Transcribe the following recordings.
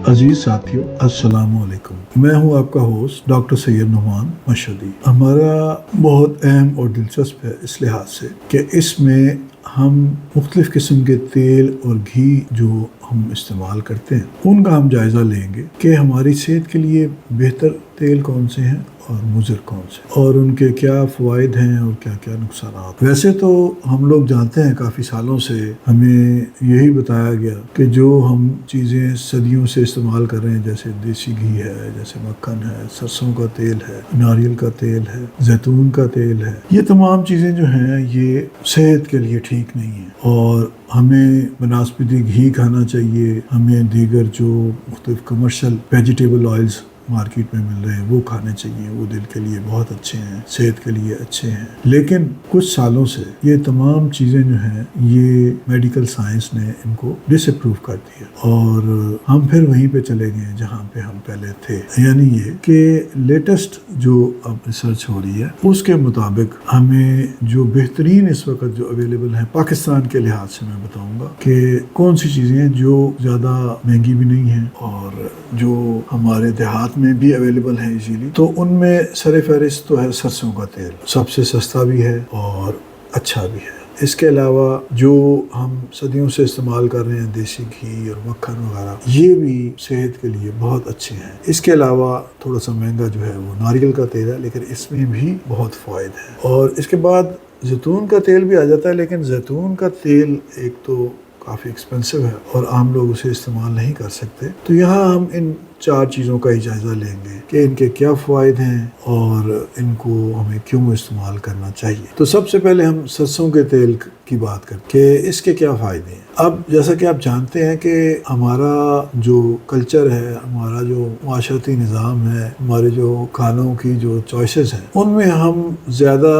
अजीज साथियों, अस्सलाम वालेकुम। मैं हूं आपका होस्ट डॉक्टर सैयद नुमान मशहदी। हमारा बहुत अहम और दिलचस्प है इस लिहाज से कि इसमें हम मुख्तलिफ़ किस्म के तेल और घी जो हम इस्तेमाल करते हैं उनका हम जायज़ा लेंगे कि हमारी सेहत के लिए बेहतर तेल कौन से हैं और मुज़र कौन से, और उनके क्या फ़वाइद हैं और क्या क्या नुकसान। वैसे तो हम लोग जानते हैं, काफ़ी सालों से हमें यही बताया गया कि जो हम चीज़ें सदियों से इस्तेमाल कर रहे हैं, जैसे देसी घी है, जैसे मक्खन है, सरसों का तेल है, नारियल का तेल है, जैतून का तेल है, ये तमाम चीज़ें जो हैं ये सेहत के लिए ठीक नहीं है और हमें बनास्पति घी खाना चाहिए। हमें दीगर जो मुख्तलिफ कमर्शियल वेजिटेबल ऑयल्स मार्केट में मिल रहे हैं वो खाने चाहिए, वो दिल के लिए बहुत अच्छे हैं, सेहत के लिए अच्छे हैं। लेकिन कुछ सालों से ये तमाम चीज़ें जो हैं ये मेडिकल साइंस ने इनको डिसअप्रूव कर दिया और हम फिर वहीं पे चले गए जहाँ पे हम पहले थे। यानी ये कि लेटेस्ट जो अब रिसर्च हो रही है उसके मुताबिक हमें जो बेहतरीन इस वक्त जो अवेलेबल है पाकिस्तान के लिहाज से, मैं बताऊँगा कि कौन सी चीज़ें जो ज़्यादा महंगी भी नहीं हैं और जो हमारे देहात में भी अवेलेबल है इजीली, तो उनमें सर फहरिस्त तो है सरसों का तेल। सबसे सस्ता भी है और अच्छा भी है। इसके अलावा जो हम सदियों से इस्तेमाल कर रहे हैं देसी घी और मक्खन वगैरह, ये भी सेहत के लिए बहुत अच्छे हैं। इसके अलावा थोड़ा सा महंगा जो है वो नारियल का तेल है, लेकिन इसमें भी बहुत फ़ायदे हैं। और इसके बाद जैतून का तेल भी आ जाता है, लेकिन जैतून का तेल एक तो काफ़ी एक्सपेंसिव है और आम लोग उसे इस्तेमाल नहीं कर सकते। तो यहाँ हम इन चार चीज़ों का ही जायज़ा लेंगे कि इनके क्या फ़वाइद हैं और इनको हमें क्यों इस्तेमाल करना चाहिए। तो सबसे पहले हम सरसों के तेल की बात करें कि इसके क्या फ़ायदे हैं। अब जैसा कि आप जानते हैं कि हमारा जो कल्चर है, हमारा जो माशरती निज़ाम है, हमारे जो खानों की जो चॉइसेस हैं उनमें हम ज़्यादा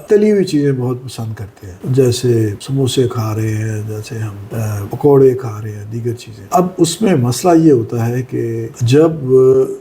तली हुई चीज़ें बहुत पसंद करते हैं। जैसे समोसे खा रहे हैं, जैसे हम पकौड़े खा रहे हैं, दीगर चीज़ें। अब उसमें मसला ये होता है कि जब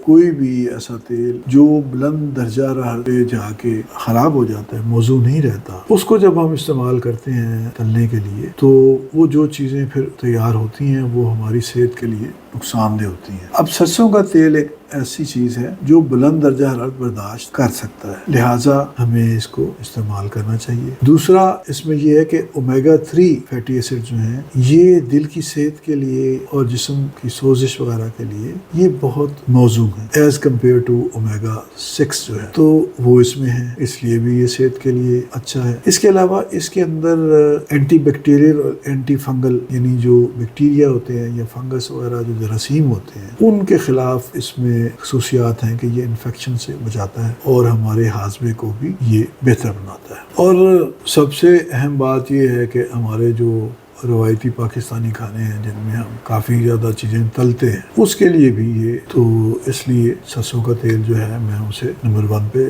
कोई भी ऐसा तेल जो बुलंद दर्जा पे जाके ख़राब हो जाता है, मौजू नहीं रहता, उसको जब हम इस्तेमाल करते हैं तलने के लिए, तो वो जो चीज़ें फिर तैयार होती हैं वो हमारी सेहत के लिए नुकसानदेह होती हैं। अब सरसों का तेल एक ऐसी चीज़ है जो बुलंद दर्जा हरारत बर्दाश्त कर सकता है, लिहाजा हमें इसको इस्तेमाल करना चाहिए। दूसरा इसमें यह है कि ओमेगा 3 फैटी एसिड जो हैं ये दिल की सेहत के लिए और जिस्म की सोजिश वगैरह के लिए ये बहुत मौजूद है एज़ कम्पेयर टू ओमेगा 6 जो है, तो वो इसमें है, इसलिए भी ये सेहत के लिए अच्छा है। इसके अलावा इसके अंदर एंटी बैक्टीरियल और एंटी फंगल, यानी जो बैक्टीरिया होते हैं या फंगस वगैरह जो जरासीम होते हैं उनके खिलाफ इसमें खसूसियात हैं कि ये इन्फेक्शन से बचाता है और हमारे हाजमे को भी ये बेहतर बनाता है। और सबसे अहम बात ये है कि हमारे जो रवायती पाकिस्तानी खाने हैं जिनमें हम काफ़ी ज़्यादा चीज़ें तलते हैं, उसके लिए भी ये, तो इसलिए सरसों का तेल जो है मैं उसे नंबर 1 पे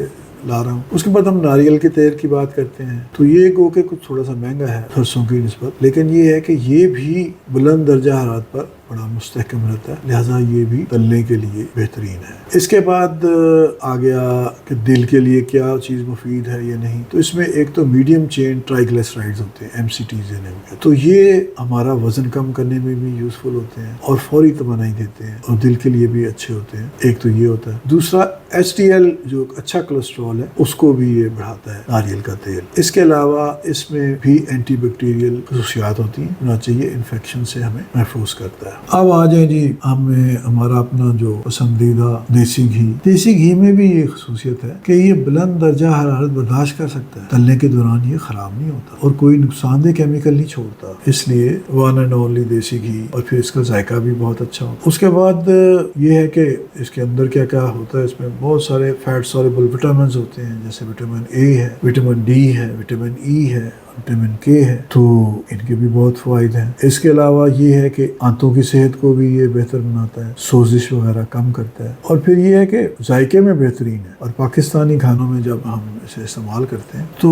ला रहा हूँ। उसके बाद हम नारियल के तेल की बात करते हैं, तो ये गो के कुछ थोड़ा सा महंगा है सरसों की निस्बत, लेकिन ये है कि ये भी बुलंद दर्जा हरारत पर बड़ा मुस्तहकम रहता है, लिहाजा ये भी तलने के लिए बेहतरीन है। इसके बाद आ गया कि दिल के लिए क्या चीज़ मुफीद है या नहीं, तो इसमें एक तो मीडियम चेन ट्राइग्लिसराइड्स होते हैं, MCTs हैं, तो ये हमारा वज़न कम करने में भी यूज़फुल होते हैं और फौरी तवानाई देते हैं और दिल के लिए भी अच्छे होते हैं। एक तो ये होता है। दूसरा HDL जो अच्छा कोलेस्ट्रॉल है उसको भी ये बढ़ाता है नारियल का तेल। इसके अलावा इसमें भी एंटी बैक्टीरियल खसूसियात होती हैं, होना चाहिए, इन्फेक्शन से हमें महफूज करता है। अब आ जाए जी हमें हमारा अपना जो पसंदीदा देसी घी। देसी घी में भी ये खसूसियत है कि ये बुलंद दर्जा हरारत बर्दाश्त कर सकता है, तलने के दौरान ये ख़राब नहीं होता और कोई नुकसानदेह केमिकल नहीं छोड़ता, इसलिए वन एंड ओनली देसी घी। और फिर इसका जायका भी बहुत अच्छा होता है। उसके बाद ये है कि इसके अंदर क्या क्या होता है, इसमें बहुत सारे फैट सॉल्युबल विटामिन होते हैं, जैसे विटामिन ए है, विटामिन डी है, विटामिन ई है, विटामिन के है, तो इनके भी बहुत फ़वाइद हैं। इसके अलावा ये है कि आंतों की सेहत को भी ये बेहतर बनाता है, सोजिश वगैरह कम करता है। और फिर ये है कि जायके में बेहतरीन है और पाकिस्तानी खानों में जब हम इसे इस्तेमाल करते हैं तो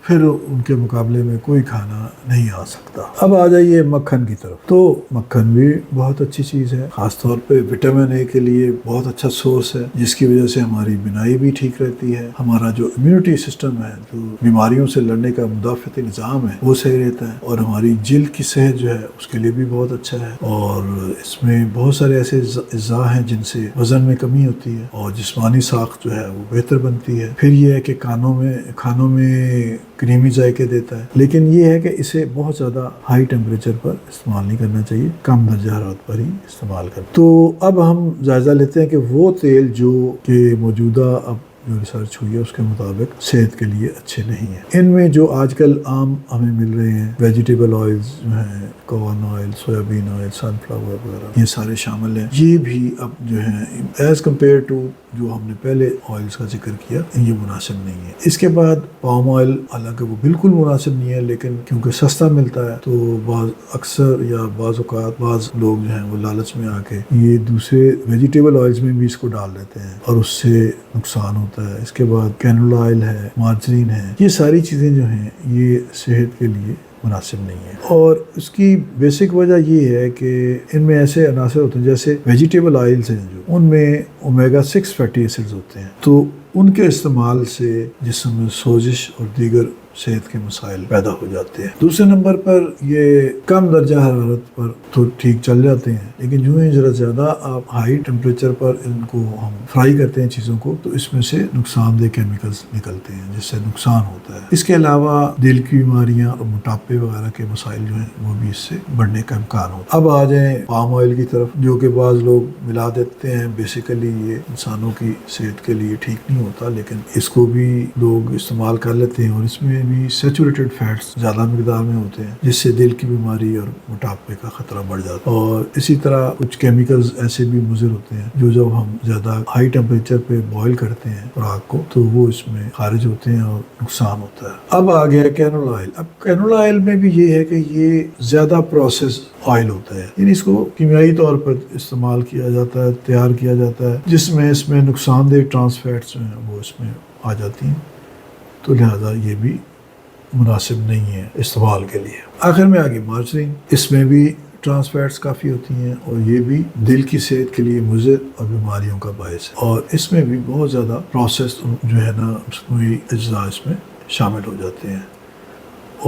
پھر ان کے مقابلے میں کوئی کھانا نہیں آ سکتا۔ اب آ جائیے مکھن کی طرف، تو مکھن بھی بہت اچھی چیز ہے، خاص طور پہ وٹامن اے کے لیے بہت اچھا سورس ہے، جس کی وجہ سے ہماری بینائی بھی ٹھیک رہتی ہے، ہمارا جو امیونٹی سسٹم ہے، جو بیماریوں سے لڑنے کا مدافعتی نظام ہے وہ صحیح رہتا ہے، اور ہماری جلد کی صحت جو ہے اس کے لیے بھی بہت اچھا ہے، اور اس میں بہت سارے ایسے اجزاء ہیں جن سے وزن میں کمی ہوتی ہے اور جسمانی ساخت جو ہے وہ بہتر بنتی ہے۔ پھر یہ ہے کہ کھانوں میں کریمی ذائقے دیتا ہے، لیکن یہ ہے کہ اسے بہت زیادہ ہائی ٹیمپریچر پر استعمال نہیں کرنا چاہیے، کم درجہ حرارت پر ہی استعمال کرنا۔ تو اب ہم جائزہ لیتے ہیں کہ وہ تیل جو کہ موجودہ اب جو ریسرچ ہوئی ہے اس کے مطابق صحت کے لیے اچھے نہیں ہیں۔ ان میں جو آج کل عام ہمیں مل رہے ہیں ویجیٹیبل آئلز جو ہیں، کارن آئل، سویابین آئل، سن فلاور وغیرہ، یہ سارے شامل ہیں۔ یہ بھی اب جو ہیں ایز کمپیئر ٹو جو ہم نے پہلے آئلز کا ذکر کیا، یہ مناسب نہیں ہے۔ اس کے بعد پام آئل، حالانکہ وہ بالکل مناسب نہیں ہے، لیکن کیونکہ سستا ملتا ہے تو اکثر یا بعض اوقات بعض لوگ جو ہیں وہ لالچ میں آ کے یہ دوسرے ویجیٹیبل آئلز میں بھی اس کو ڈال دیتے ہیں اور اس سے نقصان ہوتا ہے۔ اس کے بعد کینولا آئل ہے، مارجرین ہے، یہ ساری چیزیں جو ہیں یہ صحت کے لیے مناسب نہیں ہے، اور اس کی بیسک وجہ یہ ہے کہ ان میں ایسے عناصر ہوتے ہیں جیسے ویجیٹیبل آئلز ہیں جو ان میں اومیگا 6 فیٹی ایسڈز ہوتے ہیں، تو ان کے استعمال سے جسم میں سوزش اور دیگر صحت کے مسائل پیدا ہو جاتے ہیں۔ دوسرے نمبر پر یہ کم درجہ حرارت پر تو ٹھیک چل جاتے ہیں، لیکن جو ہی ذرا زیادہ آپ ہائی ٹیمپریچر پر ان کو ہم فرائی کرتے ہیں چیزوں کو، تو اس میں سے نقصان دہ کیمیکلز نکلتے ہیں جس سے نقصان ہوتا ہے۔ اس کے علاوہ دل کی بیماریاں اور موٹاپے وغیرہ کے مسائل جو ہیں وہ بھی اس سے بڑھنے کا امکان ہوتا ہے۔ اب آ جائیں پام آئل کی طرف، جو کہ بعض لوگ ملا دیتے ہیں، بیسیکلی یہ انسانوں کی صحت کے لیے ٹھیک نہیں ہوتا، لیکن اس کو بھی لوگ استعمال کر لیتے ہیں، اور اس میں بھی سیچوریٹڈ فیٹس زیادہ مقدار میں ہوتے ہیں جس سے دل کی بیماری اور موٹاپے کا خطرہ بڑھ جاتا ہے، اور اسی طرح کچھ کیمیکلز ایسے بھی مضر ہوتے ہیں جو جب ہم زیادہ ہائی ٹیمپریچر پہ بوائل کرتے ہیں خوراک کو تو وہ اس میں خارج ہوتے ہیں اور نقصان ہوتا ہے۔ اب آ گیا کینولا آئل۔ اب کینولا آئل میں بھی یہ ہے کہ یہ زیادہ پروسیس آئل ہوتا ہے، یعنی اس کو کیمیائی طور پر استعمال کیا جاتا ہے، تیار کیا جاتا ہے، جس میں اس میں نقصان دہ ٹرانس فیٹس جو ہیں وہ اس میں آ جاتی ہیں، تو لہذا یہ بھی مناسب نہیں ہے استعمال کے لیے۔ آخر میں آگے مارجرین، اس میں بھی ٹرانس فیٹس کافی ہوتی ہیں اور یہ بھی دل کی صحت کے لیے مضر اور بیماریوں کا باعث ہے، اور اس میں بھی بہت زیادہ پروسیس جو ہے نا مصنوعی اجزاء اس میں شامل ہو جاتے ہیں،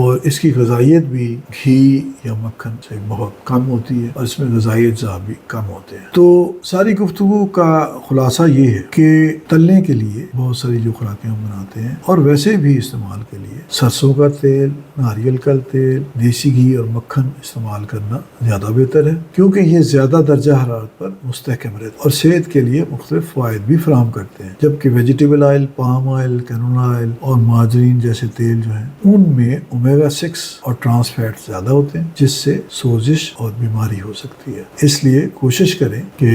اور اس کی غذائیت بھی گھی یا مکھن سے بہت کم ہوتی ہے، اور اس میں غذائی اجزاء بھی کم ہوتے ہیں۔ تو ساری گفتگو کا خلاصہ یہ ہے کہ تلنے کے لیے بہت ساری جو خوراکیں ہم بناتے ہیں اور ویسے بھی استعمال کے لیے سرسوں کا تیل، ناریل کا تیل، دیسی گھی اور مکھن استعمال کرنا زیادہ بہتر ہے، کیونکہ یہ زیادہ درجہ حرارت پر مستحکم رہتے ہیں اور صحت کے لیے مختلف فوائد بھی فراہم کرتے ہیں، جبکہ vegetable oil, palm oil, canola oil اور مارجرین جیسے تیل جو ہیں ان میں اومیگا 6 اور ٹرانس فیٹ زیادہ ہوتے ہیں، جس سے سوزش اور بیماری ہو سکتی ہے۔ اس لیے کوشش کریں کہ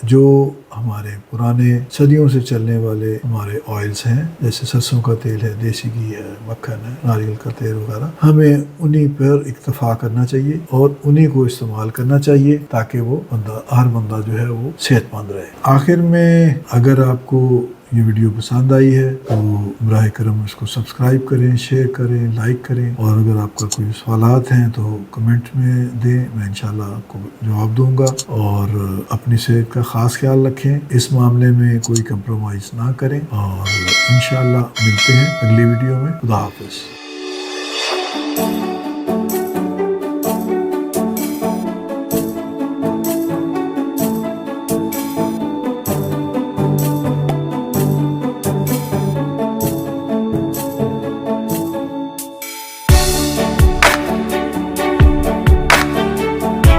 جو ہمارے پرانے صدیوں سے چلنے والے ہمارے آئلز ہیں، جیسے سرسوں کا تیل ہے، دیسی گھی ہے، مکھن ہے، ناریل کا تیل وغیرہ، ہمیں انہی پر اکتفا کرنا چاہیے اور انہی کو استعمال کرنا چاہیے تاکہ وہ ہر بندہ جو ہے وہ صحت مند رہے۔ آخر میں اگر آپ کو یہ ویڈیو پسند آئی ہے تو براہ کرم اس کو سبسکرائب کریں، شیئر کریں، لائک کریں، اور اگر آپ کا کوئی سوالات ہیں تو کمنٹ میں دیں، میں انشاءاللہ آپ کو جواب دوں گا، اور اپنی صحت کا خاص خیال رکھیں، اس معاملے میں کوئی کمپرومائز نہ کریں، اور انشاءاللہ ملتے ہیں اگلی ویڈیو میں۔ خدا حافظ۔